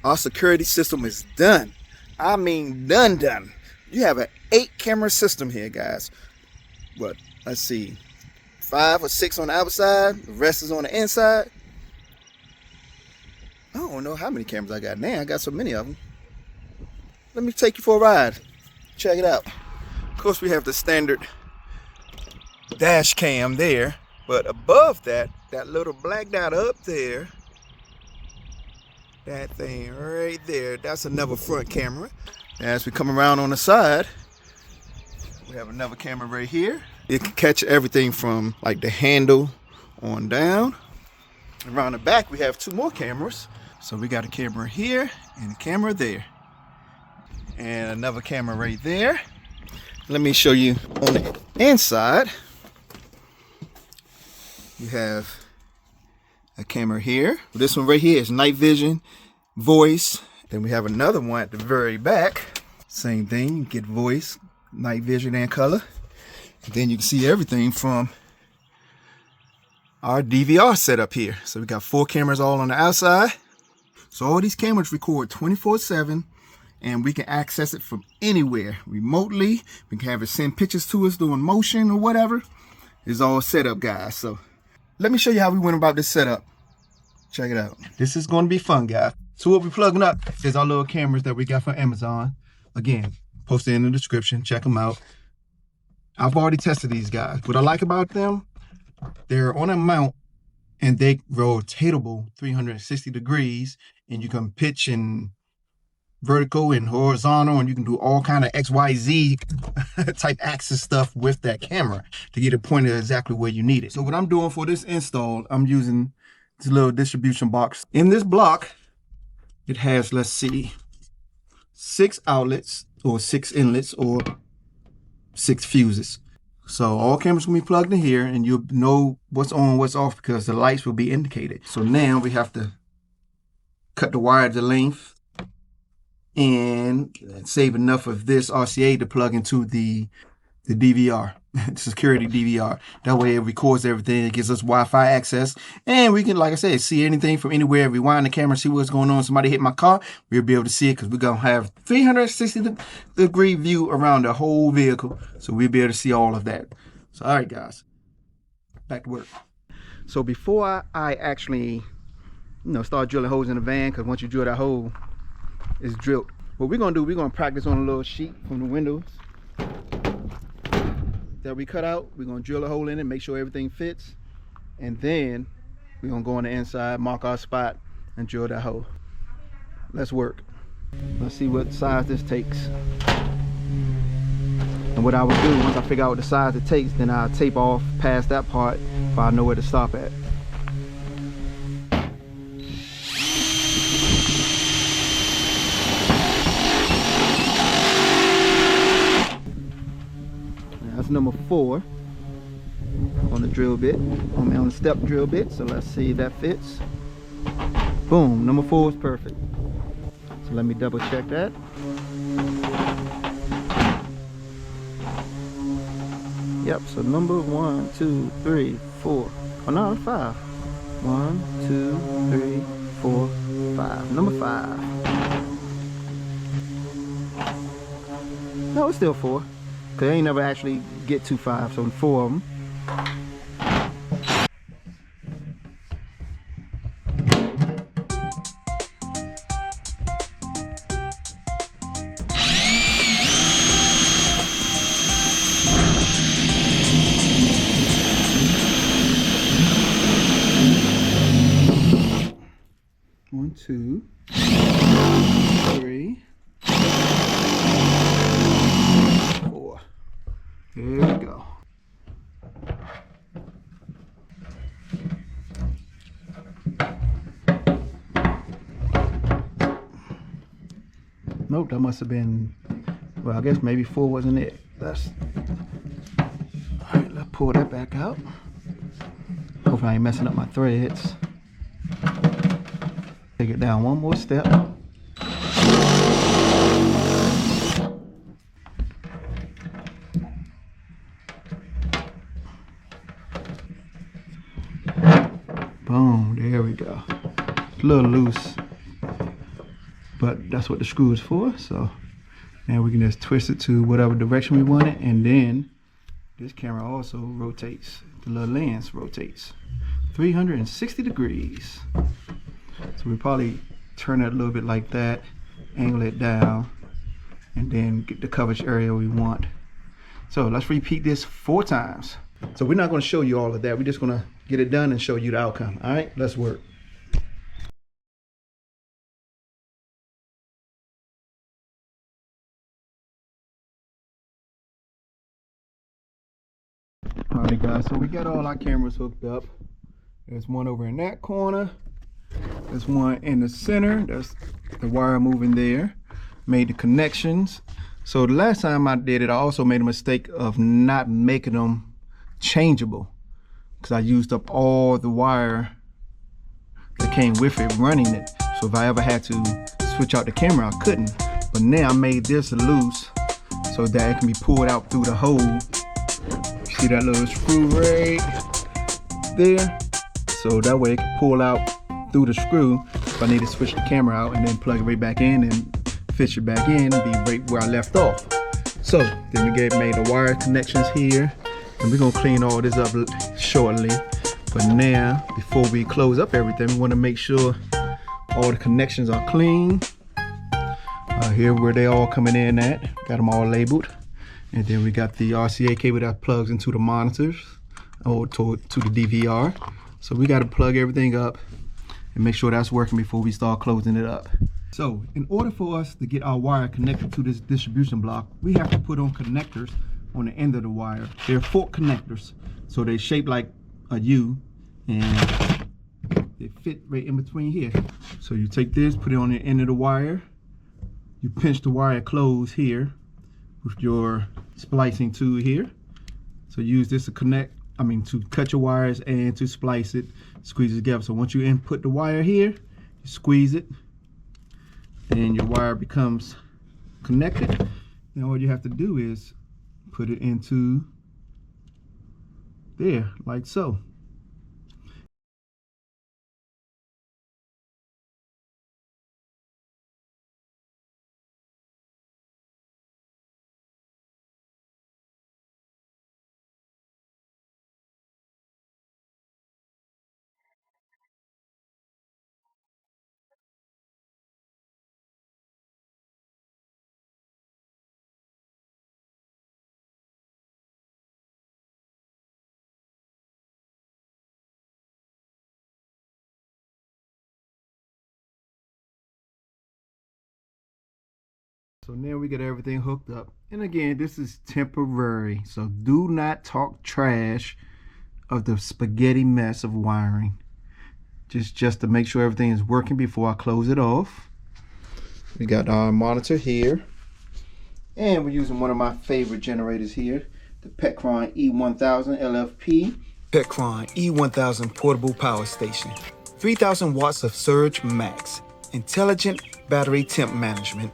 Our security system is done. I mean done. You have an 8-camera system here, guys. What? Let's see. 5 or 6 on the outside. The rest is on the inside. I don't know how many cameras I got now. I got so many of them. Let me take you for a ride. Check it out. Of course, we have the standard dash cam there. But above that, that little black dot up there, that thing right there, that's another front camera. As we come around on the side, we have another camera right here. It can catch everything from like the handle on down. Around the back, we have 2 more cameras. So we got a camera here and a camera there. And another camera right there. Let me show you on the inside. You have a camera here. This one right here is night vision, voice. Then we have another one at the very back. Same thing, you get voice, night vision, and color. And then you can see everything from our DVR setup here. So we got 4 cameras all on the outside. So all these cameras record 24/7, and we can access it from anywhere remotely. We can have it send pictures to us doing motion or whatever. It's all set up, guys. So let me show you how we went about this setup. Check it out. This is going to be fun, guys. So what we're plugging up is our little cameras that we got from Amazon. Again, posted in the description. Check them out. I've already tested these guys. What I like about them, they're on a mount and they rotatable 360 degrees, and you can pitch and vertical and horizontal, and you can do all kind of XYZ type axis stuff with that camera to get it pointed exactly where you need it. So what I'm doing for this install, I'm using this little distribution box. In this block, it has, let's see, 6 outlets or 6 inlets or 6 fuses. So all cameras will be plugged in here, and you'll know what's on, what's off, because the lights will be indicated. So now we have to cut the wire to length and save enough of this RCA to plug into the DVR, security DVR. That way it records everything. It gives us Wi-Fi access, and we can, like I said, see anything from anywhere. Rewind the camera, see what's going on. Somebody hit my car, we'll be able to see it, because we're gonna have 360-degree view around the whole vehicle, so we'll be able to see all of that. So all right, guys, back to work. So before I actually start drilling holes in the van, because once you drill that hole, it's drilled. What we're gonna do, we're gonna practice on a little sheet from the windows that we cut out. We're gonna drill a hole in it, make sure everything fits, and then we're gonna go on the inside, mark our spot, and drill that hole. Let's work. Let's see what size this takes. And what I would do, once I figure out what the size it takes, then I'll tape off past that part if I know where to stop at. That's number 4 on the drill bit, on the step drill bit. So let's see if that fits. Boom, number 4 is perfect. So let me double check that. Yep, so number 1, 2, 3, 4. Oh no, 5. 1, 2, 3, 4, 5. Number 5. No, it's still 4. Cause I ain't never actually get to 5, so 4 of them. One, 2, 3, 4. There we go. Nope, that must have been, well, I guess maybe 4 wasn't it. That's, all right, let's pull that back out. Hopefully I ain't messing up my threads. Take it down one more step. Boom, there we go. It's a little loose. but that's what the screw is for. So now we can just twist it to whatever direction we want it, and then this camera also rotates. The little lens rotates 360 degrees. So we probably turn it a little bit like that, angle it down, and then get the coverage area we want. So let's repeat this 4 times. So we're not going to show you all of that. We're just going to get it done and show you the outcome. All right, let's work. All right, guys, so we got all our cameras hooked up. There's one over in that corner. There's one in the center. There's the wire moving there. Made the connections. So the last time I did it, I also made a mistake of not making them changeable, because I used up all the wire that came with it running it. So if I ever had to switch out the camera, I couldn't. But now I made this loose so that it can be pulled out through the hole. See that little screw right there? So that way it can pull out through the screw if I need to switch the camera out, and then plug it right back in and fit it back in and be right where I left off. So then we made the wire connections here, and we're gonna clean all this up shortly. But now, before we close up everything, we want to make sure all the connections are clean. Here where they all coming in at, got them all labeled. And then we got the RCA cable that plugs into the monitors or to the DVR. So we got to plug everything up and make sure that's working before we start closing it up. So in order for us to get our wire connected to this distribution block, we have to put on connectors on the end of the wire. They're fork connectors, so they shape like a U, and they fit right in between here. So you take this, put it on the end of the wire, you pinch the wire closed here with your splicing tool here. So use this to to cut your wires and to splice it, squeeze it together. So once you input the wire here, you squeeze it, and your wire becomes connected. Now all you have to do is put it into there, like so. So now we get everything hooked up. And again, this is temporary. So do not talk trash of the spaghetti mess of wiring. Just to make sure everything is working before I close it off. We got our monitor here. And we're using one of my favorite generators here, the KapKen E1000 LFP. KapKen E1000 portable power station. 3000 watts of surge max. Intelligent battery temp management.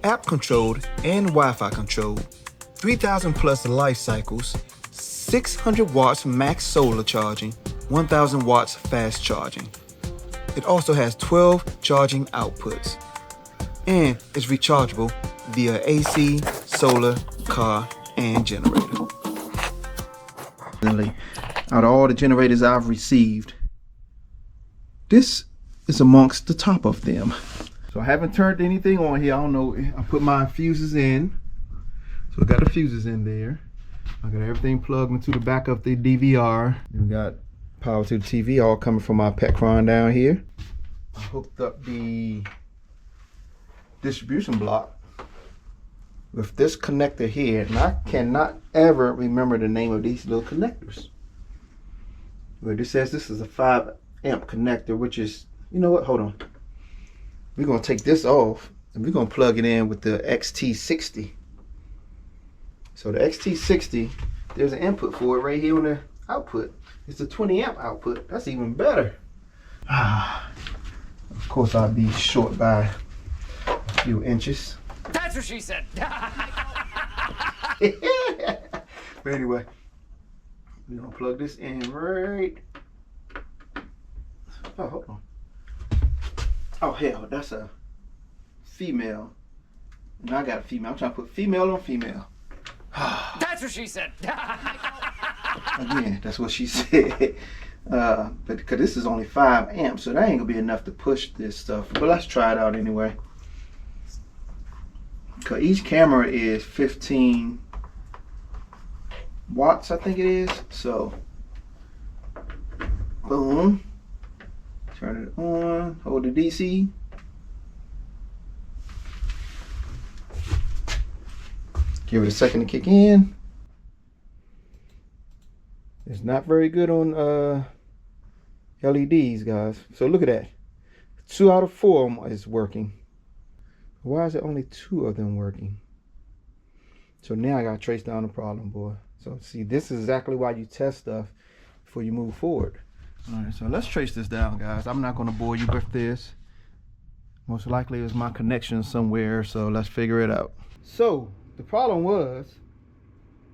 App controlled and Wi-Fi controlled, 3,000 plus life cycles, 600 watts max solar charging, 1,000 watts fast charging. It also has 12 charging outputs, and it's rechargeable via AC, solar, car, and generator. Out of all the generators I've received, this is amongst the top of them. So I haven't turned anything on here. I don't know. I put my fuses in. So I got the fuses in there. I got everything plugged into the back of the DVR. And we got power to the TV all coming from my KapKen down here. I hooked up the distribution block with this connector here. And I cannot ever remember the name of these little connectors. But it says this is a 5 amp connector, which is, you know what? Hold on. We're going to take this off and we're going to plug it in with the XT60. So the XT60, there's an input for it right here on the output. It's a 20 amp output. That's even better. Of course, I'll be short by a few inches. That's what she said. But anyway, we're going to plug this in right. Oh, hold on. Oh hell, that's a female. And I got a female. I'm trying to put female on female. That's what she said. Again, that's what she said. But because this is only 5 amps, so that ain't gonna be enough to push this stuff. But let's try it out anyway. Because each camera is 15 watts, I think it is. So, boom. Turn it on. Hold the DC. Give it a second to kick in. It's not very good on LEDs, guys. So look at that. 2 out of 4 is working. Why is it only 2 of them working? So now I gotta trace down the problem, boy. So see, this is exactly why you test stuff before you move forward. All right, so let's trace this down, guys. I'm not gonna bore you with this. Most likely it's my connection somewhere, so let's figure it out. So the problem was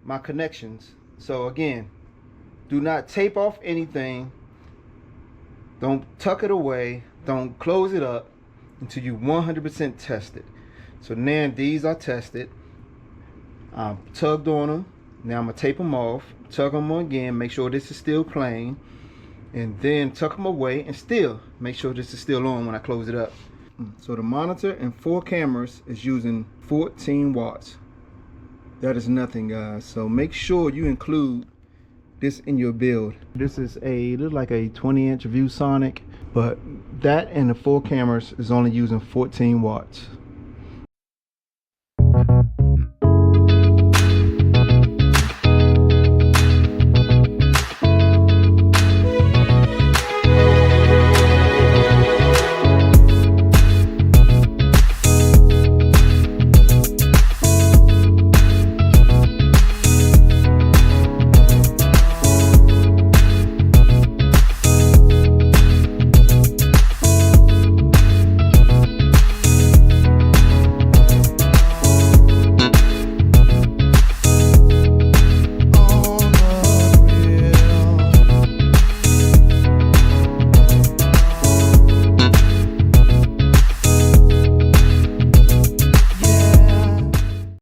my connections. So again, do not tape off anything. Don't tuck it away. Don't close it up until you 100% test it. So now these are tested. I tugged on them. Now I'm gonna tape them off, tug them on again, make sure this is still playing, and then tuck them away and still make sure this is still on when I close it up. So the monitor and 4 cameras is using 14 watts. That is nothing, guys. So make sure you include this in your build. This is looks like a 20-inch ViewSonic, but that and the 4 cameras is only using 14 watts.